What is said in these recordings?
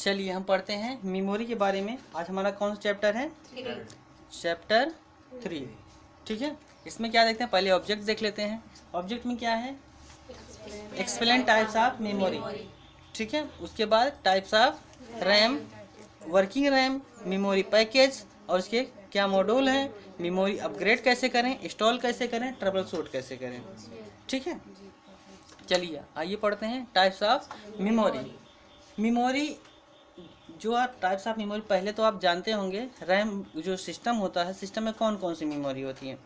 चलिए हम पढ़ते हैं मेमोरी के बारे में। आज हमारा कौन सा चैप्टर है? चैप्टर 3। ठीक है, इसमें क्या देखते हैं, पहले ऑब्जेक्ट देख लेते हैं। ऑब्जेक्ट में क्या है? Explain types of memory. ठीक है, उसके बाद types of RAM, working RAM, memory package और उसके क्या मॉड्यूल हैं, मेमोरी अपग्रेड कैसे करें, इंस्टॉल कैसे करें, ट्रबल शूट कैसे करें। ठीक है, चलिए आइए पढ़ते हैं टाइप्स ऑफ मेमोरी। मेमोरी जो आप टाइप्स ऑफ मेमोरी, पहले तो आप जानते होंगे रैम जो सिस्टम होता है, सिस्टम में कौन कौन सी मेमोरी होती है?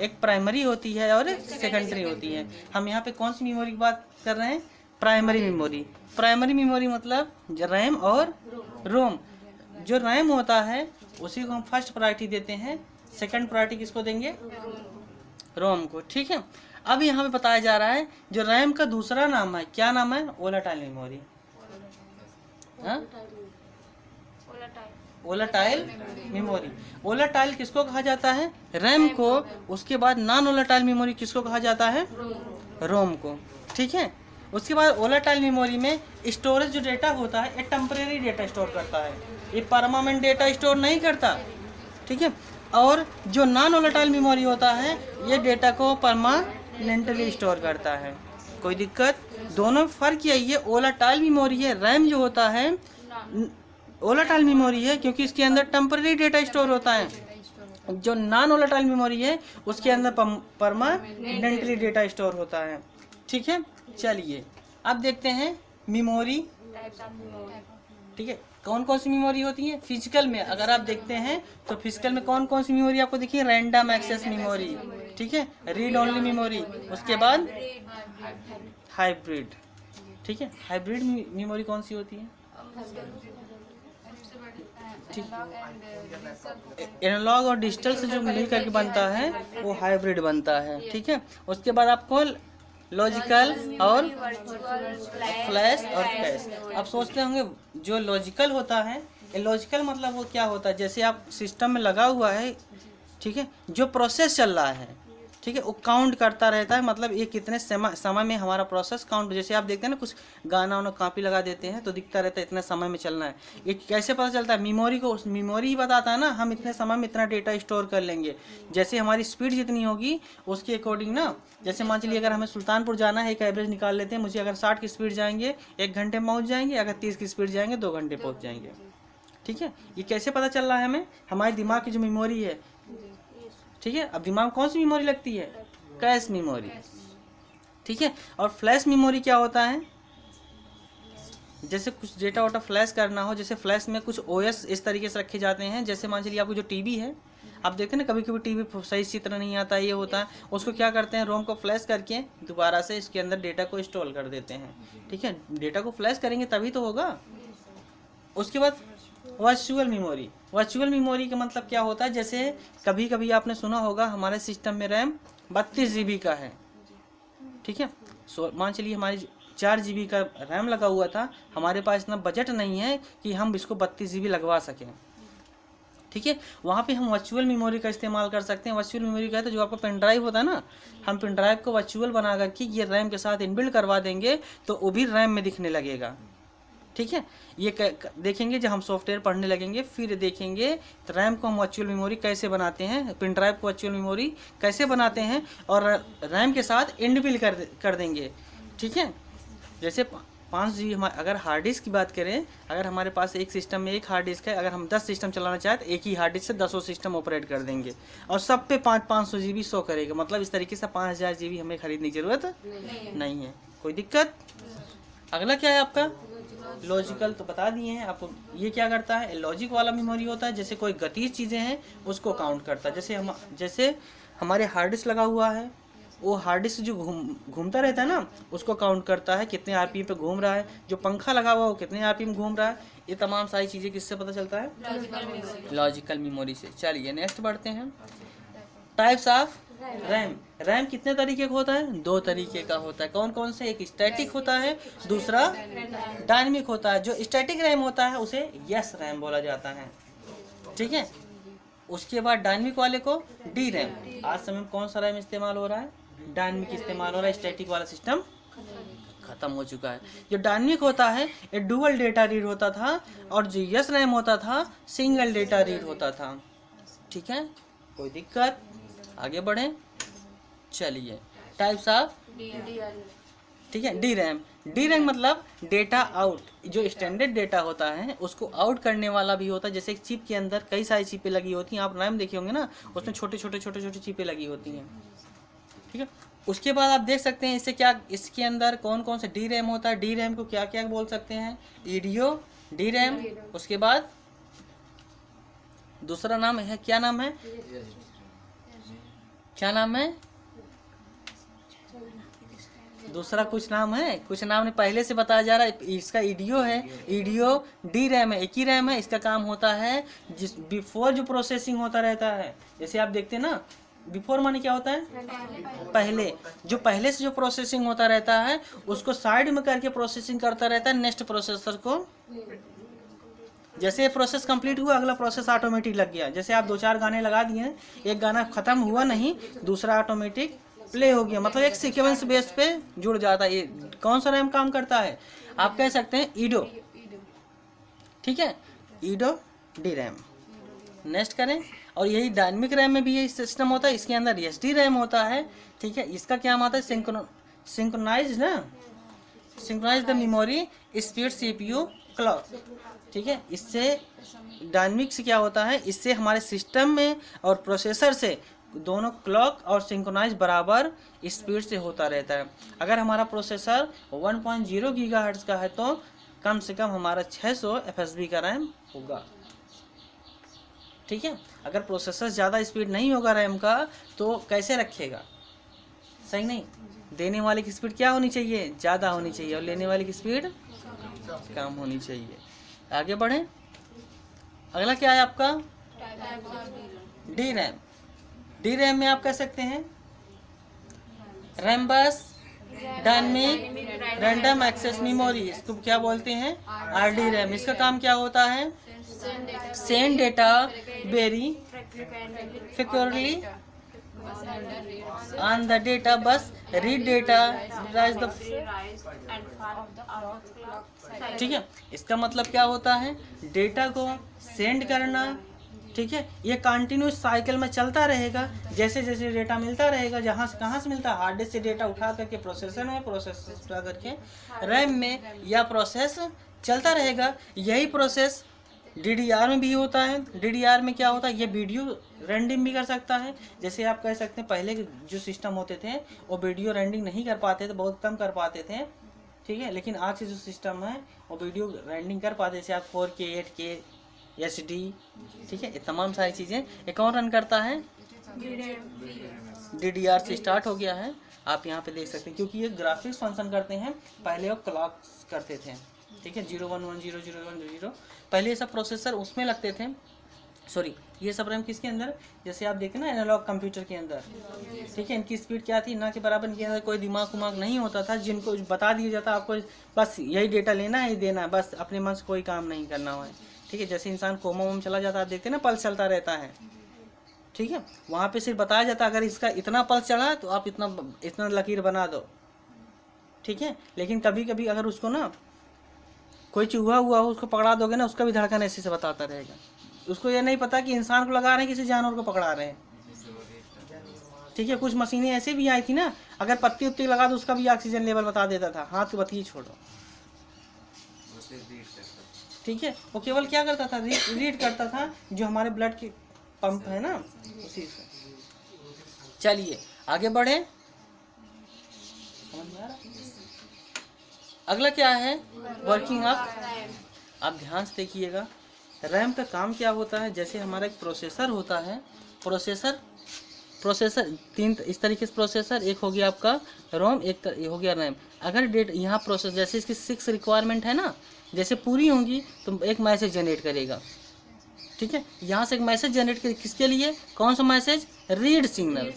एक प्राइमरी होती है और एक सेकेंडरी होती है। हम यहाँ पे कौन सी मेमोरी की बात कर रहे हैं? Primary memory. प्राइमरी मेमोरी मतलब रैम और रोम। जो रैम होता है उसी को हम फर्स्ट प्रायोरिटी देते हैं, सेकंड प्रायोरिटी किसको देंगे? रोम को। ठीक है, अब यहाँ पे बताया जा रहा है जो रैम का दूसरा नाम है, क्या नाम है? Volatile memory. हाँ, वोलेटाइल मेमोरी। वोलेटाइल किसको कहा जाता है? रैम को। उसके बाद नॉन वोलेटाइल मेमोरी किसको कहा जाता है? रोम को। ठीक है, उसके बाद वोलेटाइल मेमोरी में स्टोरेज जो डेटा होता है ये टेम्परेरी डेटा स्टोर करता है, ये परमानेंट डेटा स्टोर नहीं करता। ठीक है, और जो नॉन वोलेटाइल मेमोरी होता है ये डेटा को परमानेंटली स्टोर करता है। कोई दिक्कत? दोनों में फर्क यही है, वोलेटाइल मेमोरी है, रैम जो होता है वोलेटाइल मेमोरी है क्योंकि इसके अंदर टेम्परेरी डेटा स्टोर होता है। जो नॉन वोलेटाइल मेमोरी है उसके अंदर परमानेंटली डेटा स्टोर होता है। ठीक है, चलिए अब देखते हैं मेमोरी। ठीक है, कौन कौन सी मेमोरी होती है? फिजिकल में अगर आप देखते हैं तो फिजिकल में कौन कौन सी मेमोरी आपको देखिए? रैंडम एक्सेस मेमोरी, ठीक है, रीड ओनली मेमोरी, उसके बाद हाइब्रिड। ठीक है, हाइब्रिड मेमोरी कौन सी होती है? एनालॉग और डिजिटल से जो मिल करके बनता है वो हाइब्रिड बनता है। ठीक है, उसके बाद आपको लॉजिकल और फ्लैश और कैश। आप सोचते होंगे जो लॉजिकल होता है, लॉजिकल मतलब वो क्या होता है? जैसे आप सिस्टम में लगा हुआ है, ठीक है, जो प्रोसेस चल रहा है, ठीक है, वो काउंट करता रहता है, मतलब ये कितने समय में हमारा प्रोसेस काउंट। जैसे आप देखते हैं ना कुछ गाना वाना कॉपी लगा देते हैं तो दिखता रहता है इतने समय में चलना है। ये कैसे पता चलता है? मेमोरी को, मेमोरी ही बताता है ना, हम इतने समय में इतना डेटा स्टोर कर लेंगे। जैसे हमारी स्पीड जितनी होगी उसके अकॉर्डिंग ना, जैसे मान चलिए अगर हमें सुल्तानपुर जाना है, एक एवरेज निकाल लेते हैं, मुझे अगर 60 की स्पीड जाएंगे 1 घंटे में पहुँच जाएंगे, अगर 30 की स्पीड जाएंगे 2 घंटे पहुँच जाएंगे। ठीक है, ये कैसे पता चल रहा है हमें? हमारे दिमाग की जो मेमोरी है, ठीक है, अब दिमाग में कौन सी मेमोरी लगती है? Cache memory. ठीक है, और फ्लैश मेमोरी क्या होता है? जैसे कुछ डेटा वाटा फ्लैश करना हो, जैसे फ्लैश में कुछ ओएस इस तरीके से रखे जाते हैं। जैसे मान चलिए आपको जो टीवी है, आप देखते हैं ना कभी कभी टीवी सही चित्र नहीं आता, ये होता है, उसको क्या करते हैं? रोम को फ्लैश करके दोबारा से इसके अंदर डेटा को इंस्टॉल कर देते हैं। ठीक है, डेटा को फ्लैश करेंगे तभी तो होगा। उसके बाद वर्चुअल मेमोरी। वर्चुअल मेमोरी का मतलब क्या होता है? जैसे कभी कभी आपने सुना होगा हमारे सिस्टम में रैम 32 GB का है। ठीक है, मान चलिए हमारी 4 GB का रैम लगा हुआ था, हमारे पास इतना बजट नहीं है कि हम इसको 32 GB लगवा सकें। ठीक है, वहाँ पे हम वर्चुअल मेमोरी का इस्तेमाल कर सकते हैं। वर्चुअल मेमोरी का है तो जो आपका पेन ड्राइव होता है ना, हम पेन ड्राइव को वर्चुअल बना करके ये रैम के साथ इनबिल्ड करवा देंगे तो वो भी रैम में दिखने लगेगा। ठीक है, ये देखेंगे जब हम सॉफ्टवेयर पढ़ने लगेंगे फिर देखेंगे तो रैम को हम वर्चुअल मेमोरी कैसे बनाते हैं, पेन ड्राइव को वर्चुअल मेमोरी कैसे बनाते हैं और रैम के साथ इनबिल्ड कर देंगे। ठीक है, जैसे 5 GB अगर हार्ड डिस्क की बात करें, अगर हमारे पास एक सिस्टम में एक हार्ड डिस्क है, अगर हम 10 सिस्टम चलाना चाहें तो एक ही हार्ड डिस्क से 10 सिस्टम ऑपरेट कर देंगे और सब पे 500 GB शो करेगा। मतलब इस तरीके से 5000 GB हमें खरीदने की जरूरत नहीं है। कोई दिक्कत? अगला क्या है आपका? लॉजिकल तो बता दिए हैं आपको। ये क्या करता है? लॉजिक वाला मेमोरी होता है, जैसे कोई गतिज चीज़ें हैं उसको काउंट करता है। जैसे हमारे हार्ड डिस्क लगा हुआ है, वो हार्ड डिस्क जो घूमता रहता है ना उसको काउंट करता है कितने RPM पे घूम रहा है। जो पंखा लगा हुआ है वो कितने RPM घूम रहा है। ये तमाम सारी चीज़ें किससे पता चलता है? लॉजिकल मेमोरी से। चलिए नेक्स्ट बढ़ते हैं। Types of RAM. रैम कितने तरीके का होता है? 2 तरीके का होता है। कौन कौन से? एक स्टैटिक होता है, दूसरा डायनेमिक होता है। जो स्टैटिक रैम होता है उसे यस रैम बोला जाता है। ठीक है, उसके बाद डायनेमिक वाले को डी रैम। आज समय में कौन सा रैम इस्तेमाल हो रहा है? डायनेमिक इस्तेमाल हो रहा है, स्टैटिक वाला सिस्टम खत्म हो चुका है। जो डायनेमिक होता है ये डुअल डेटा रीड होता था, और जो यस रैम होता था सिंगल डेटा रीड होता था। ठीक है, कोई दिक्कत? आगे बढ़े, चलिए। टाइप्स ऑफ, ठीक है, डी रैम। डी रैम मतलब डेटा आउट, जो स्टैंडर्ड डेटा होता है उसको आउट करने वाला भी होता है। जैसे एक चिप के अंदर कई सारी चिपें लगी होती हैं, आप रैम देखे होंगे ना, उसमें छोटे छोटे चिपें लगी होती हैं। ठीक है, उसके बाद आप देख सकते हैं इससे क्या, इसके अंदर कौन कौन सा डी रैम होता है। डी रैम को क्या क्या बोल सकते हैं? EDO D RAM. उसके बाद दूसरा नाम है, क्या नाम है, क्या नाम है? दूसरा कुछ नाम है, कुछ नाम ने पहले से बताया जा रहा है। इसका ईडीओ है, ईडीओ डी रैम है, एक ही रैम है। इसका काम होता है जिस बिफोर जो प्रोसेसिंग होता रहता है, जैसे आप देखते हैं ना, बिफोर माने क्या होता है? पहले। जो पहले से जो प्रोसेसिंग होता रहता है उसको साइड में करके प्रोसेसिंग करता रहता है नेक्स्ट प्रोसेसर को। जैसे ये प्रोसेस कंप्लीट हुआ, अगला प्रोसेस ऑटोमेटिक लग गया। जैसे आप 2-4 गाने लगा दिए, एक गाना खत्म हुआ नहीं, दूसरा ऑटोमेटिक प्ले हो गया, मतलब एक सीक्वेंस बेस पे जुड़ जाता है। ये कौन सा रैम काम करता है? आप कह सकते हैं ईडो। ठीक है, ईडो डी रैम। नेक्स्ट करें, और यही डायनेमिक रैम में भी यही सिस्टम होता है। इसके अंदर एसडी रैम होता है। ठीक है, इसका क्या आता है? सिंक्रोनाइज ना, synchronise the memory speed CPU clock. ठीक है, इससे डायनेमिक से क्या होता है, इससे हमारे सिस्टम में और प्रोसेसर से दोनों क्लॉक और सिंक्रोनाइज बराबर स्पीड से होता रहता है। अगर हमारा प्रोसेसर 1.0 गीगाहर्ट्ज़ का है तो कम से कम हमारा 600 एफएसबी का रैम होगा। ठीक है, अगर प्रोसेसर ज़्यादा स्पीड नहीं होगा रैम का तो कैसे रखेगा? सही नहीं। देने वाले की स्पीड क्या होनी चाहिए? ज़्यादा होनी चाहिए, और लेने वाले की स्पीड कम होनी चाहिए। आगे बढ़ें, अगला क्या है आपका? D RAM. डी रैम में आप कह सकते हैं रैम बस डायनेमिक रैंडम एक्सेस मेमोरी, इसको क्या बोलते हैं? RD RAM. इसका काम क्या होता है? Send data very frequently on the data bus, read data rise the. ठीक है, इसका मतलब क्या होता है? डेटा को सेंड करना। ठीक है, ये कंटिन्यूस साइकिल में चलता रहेगा। जैसे जैसे डेटा मिलता रहेगा, जहाँ से कहाँ से मिलता है? हार्ड डिस्क से डेटा उठा करके प्रोसेसर में, प्रोसेसर उठा करके रैम में, यह प्रोसेस चलता रहेगा। यही प्रोसेस DDR में भी होता है। DDR में क्या होता है? ये वीडियो रेंडिंग भी कर सकता है। जैसे आप कह सकते हैं पहले के जो सिस्टम होते थे वो वीडियो रेंडिंग नहीं कर पाते थे, बहुत कम कर पाते थे। ठीक है, लेकिन आज के जो सिस्टम है वो वीडियो रेंडिंग कर पाते, जैसे आप 4K 8K HD। ठीक है, ये तमाम सारी चीज़ें ये कौन रन करता है? DDR से स्टार्ट हो गया है, आप यहाँ पे देख सकते हैं, क्योंकि ये ग्राफिक्स फंक्शन करते हैं। पहले वो क्लॉक करते थे। ठीक है, 0110 0100 पहले ये सब प्रोसेसर उसमें लगते थे। सॉरी, ये सब रैम किसके अंदर? जैसे आप देखें ना एनालॉग कंप्यूटर के अंदर। ठीक है, इनकी स्पीड क्या थी? ना के बराबर। इनके अंदर कोई दिमाग उमाग नहीं होता था, जिनको बता दिया जाता आपको बस यही डेटा लेना है, देना है, बस अपने मन से कोई काम नहीं करना है। ठीक है, जैसे इंसान कोमा वोम चला जाता है, आप देखते हैं ना, पल्स चलता रहता है। ठीक है, वहाँ पे सिर्फ बताया जाता है अगर इसका इतना पल्स चला तो आप इतना लकीर बना दो। ठीक है, लेकिन कभी कभी अगर उसको ना कोई चूहा हुआ हो, उसको पकड़ा दोगे ना, उसका भी धड़कन ऐसे से बताता रहेगा। उसको ये नहीं पता कि इंसान को लगा रहे हैं, किसी जानवर को पकड़ा रहे हैं। ठीक है, कुछ मशीनें ऐसे भी आई थी ना, अगर पत्ती उत्ती लगा दो उसका भी ऑक्सीजन लेवल बता देता था। हाथ की बत्ती छोड़ो। ठीक है, वो केवल क्या करता था? रीड करता था, जो हमारे ब्लड के पंप है ना, उसी से। चलिए आगे बढ़े, समझ में आ रहा? अगला क्या है? Working of. आप ध्यान से देखिएगा, रैम का काम क्या होता है। जैसे हमारा एक प्रोसेसर होता है, प्रोसेसर तीन इस तरीके से प्रोसेसर, एक हो गया आपका रोम, एक हो गया रैम। अगर डेट यहाँ प्रोसेस जैसे इसकी 6 रिक्वायरमेंट है ना, जैसे पूरी होंगी तो एक मैसेज जनरेट करेगा। ठीक है, यहाँ से एक मैसेज जनरेट कर, किसके लिए? कौन सा मैसेज? Read signal.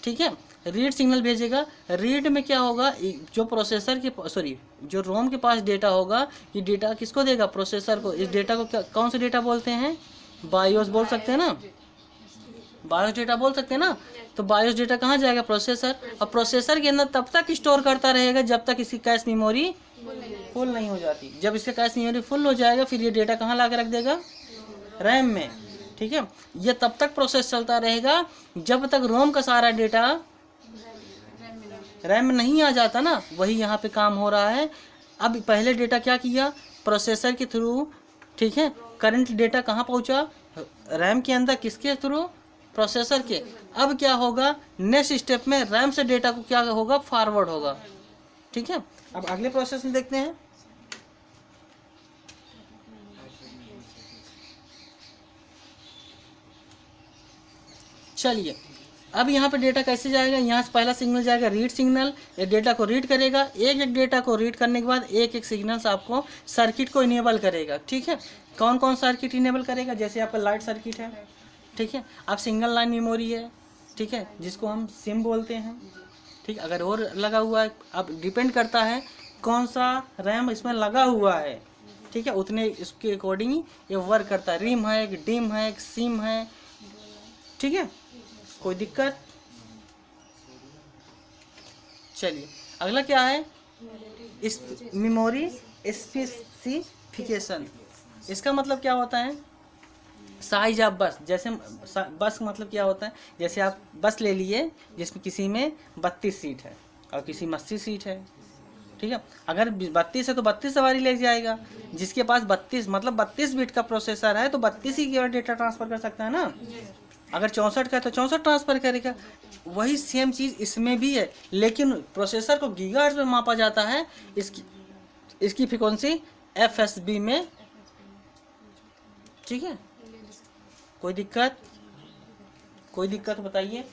ठीक है, रीड सिग्नल भेजेगा। रीड में क्या होगा? जो प्रोसेसर के जो रोम के पास डेटा होगा, ये डेटा किसको देगा? प्रोसेसर को। इस डेटा को कौन सा डेटा बोलते हैं? बायोस बोल सकते हैं ना, बायोस डेटा बोल सकते हैं ना। तो बायोस डेटा कहाँ जाएगा? प्रोसेसर। और प्रोसेसर के अंदर तब तक स्टोर करता रहेगा जब तक इसकी कैश मेमोरी फुल नहीं हो जाती। जब इसका कैश मेमोरी फुल हो जाएगा फिर ये डेटा कहाँ ला के रख देगा? रैम में। ठीक है, ये तब तक प्रोसेस चलता रहेगा जब तक रोम का सारा डेटा रैम में नहीं आ जाता ना। वही यहाँ पे काम हो रहा है। अब पहले डेटा क्या किया? प्रोसेसर के थ्रू, ठीक है, करंट डेटा कहाँ पहुँचा? रैम के अंदर। किसके थ्रू? प्रोसेसर के। अब क्या होगा? नेक्स्ट स्टेप में रैम से डेटा को क्या होगा? फॉरवर्ड होगा। ठीक है, अब अगले प्रोसेस में देखते हैं। चलिए, अब यहाँ पे डेटा कैसे जाएगा? यहाँ से पहला सिग्नल जाएगा रीड सिग्नल। ये डेटा को रीड करेगा। एक एक डेटा को रीड करने के बाद एक एक सिग्नल से आपको सर्किट को इनेबल करेगा। ठीक है, कौन कौन सर्किट इनेबल करेगा? जैसे आपका लाइट सर्किट है, ठीक है, अब सिंगल लाइन मेमोरी है, ठीक है, जिसको हम सिम बोलते हैं। ठीक, अगर और लगा हुआ है, अब डिपेंड करता है कौन सा रैम इसमें लगा हुआ है। ठीक है, उतने इसके अकॉर्डिंग ये वर्क करता है। रिम है, एक डिम है, एक सिम है। ठीक है, कोई दिक्कत? चलिए, अगला क्या है? इस मेमोरी स्पेसिफिकेशन। इसका मतलब क्या होता है? साइज ऑफ बस। जैसे बस मतलब क्या होता है? जैसे आप बस ले लिए जिसमें किसी में 32 सीट है और किसी में 80 सीट है। ठीक है, अगर 32 है तो 32 सवारी ले जाएगा। जिसके पास 32 मतलब 32 बिट का प्रोसेसर है तो 32 ही केवल डेटा ट्रांसफर कर सकता है ना। अगर 64 का है तो 64 ट्रांसफर करेगा। वही सेम चीज़ इसमें भी है, लेकिन प्रोसेसर को गीगाहर्ट्ज़ में मापा जाता है। इसकी फ्रीक्वेंसी FSB में। ठीक है, कोई दिक्कत? कोई दिक्कत बताइए।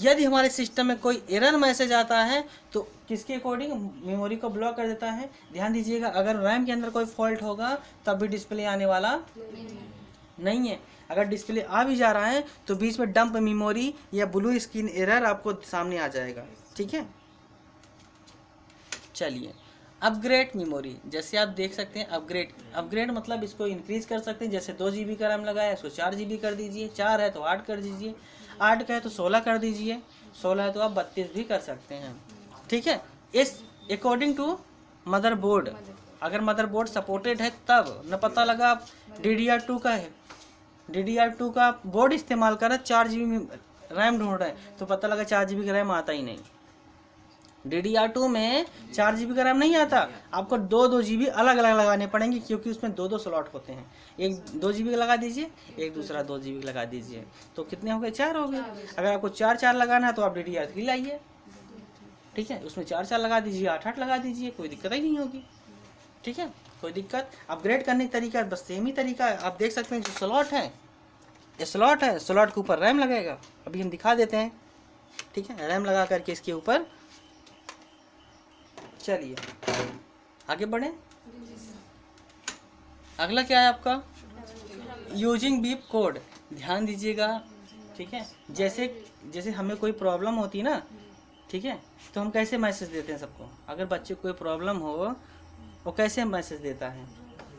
यदि हमारे सिस्टम में कोई एरर मैसेज आता है तो किसके अकॉर्डिंग? मेमोरी को ब्लॉक कर देता है। ध्यान दीजिएगा, अगर रैम के अंदर कोई फॉल्ट होगा तब भी डिस्प्ले आने वाला नहीं है। अगर डिस्प्ले आ भी जा रहा है तो बीच में डंप मेमोरी या ब्लू स्क्रीन एरर आपको सामने आ जाएगा। ठीक है, चलिए, अपग्रेड मेमोरी। जैसे आप देख सकते हैं, अपग्रेड मतलब इसको इंक्रीज कर सकते हैं। जैसे 2 GB का रैम लगाया, इसको 4 GB कर दीजिए। 4 है तो 8 कर दीजिए। 8 का है तो 16 कर दीजिए। 16 है तो आप 32 भी कर सकते हैं। ठीक है, इस अकॉर्डिंग टू मदरबोर्ड। अगर मदरबोर्ड सपोर्टेड है तब न पता लगा आप DDR2 का है, DDR2 का बोर्ड इस्तेमाल कर रहा है, 4 GB रैम ढूंढ रहे हैं तो पता लगा 4 GB का रैम आता ही नहीं। DDR2 में 4 GB का रैम नहीं आता, आपको 2 GB अलग अलग लगाने पड़ेंगे क्योंकि उसमें 2 स्लॉट होते हैं। एक 2 GB का लगा दीजिए, एक दूसरा 2 GB का लगा दीजिए, तो कितने हो गए? 4 हो गए। अगर आपको 4 लगाना है तो आप DDR3 लाइए। ठीक है, उसमें 4 लगा दीजिए, 8 लगा दीजिए, कोई दिक्कत ही नहीं होगी। ठीक है, कोई दिक्कत? अपग्रेड करने का तरीका बस सेम ही तरीका है। आप देख सकते हैं जो स्लॉट है, स्लॉट के ऊपर रैम लगेगा। अभी हम दिखा देते हैं। ठीक है, रैम लगा करके इसके ऊपर। चलिए आगे बढ़े। अगला क्या है आपका? Using beep code. ध्यान दीजिएगा। ठीक है, जैसे हमें कोई प्रॉब्लम होती है ना, ठीक है, तो हम कैसे मैसेज देते हैं सबको? अगर बच्चे को कोई प्रॉब्लम हो वो कैसे मैसेज देता है?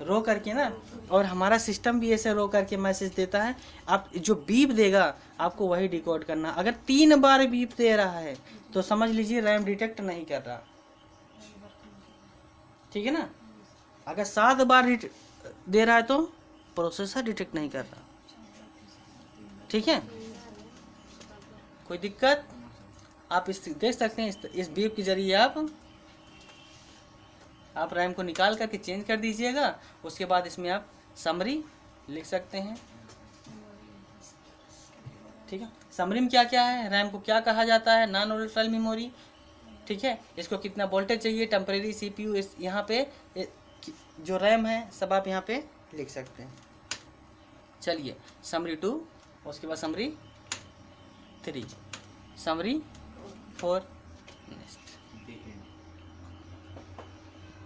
रो करके ना। और हमारा सिस्टम भी ऐसे रो करके मैसेज देता है। आप जो बीप देगा आपको वही डिकोड करना। अगर 3 बार बीप दे रहा है तो समझ लीजिए रैम डिटेक्ट नहीं कर रहा। ठीक है ना। अगर 7 बार दे रहा है तो प्रोसेसर डिटेक्ट नहीं कर रहा। ठीक है, कोई दिक्कत? आप इस देख सकते हैं, इस बीप के जरिए आप रैम को निकाल करके चेंज कर दीजिएगा। उसके बाद इसमें आप समरी लिख सकते हैं। ठीक है, समरी में क्या क्या है, रैम को क्या कहा जाता है, नॉन वोलेटाइल मेमोरी। ठीक है, इसको कितना वोल्टेज चाहिए, टेम्परेरी CPU, इस यहाँ पे जो रैम है सब आप यहाँ पे लिख सकते हैं। चलिए, समरी 2, उसके बाद समरी 3, समरी 4 नेक्स्ट।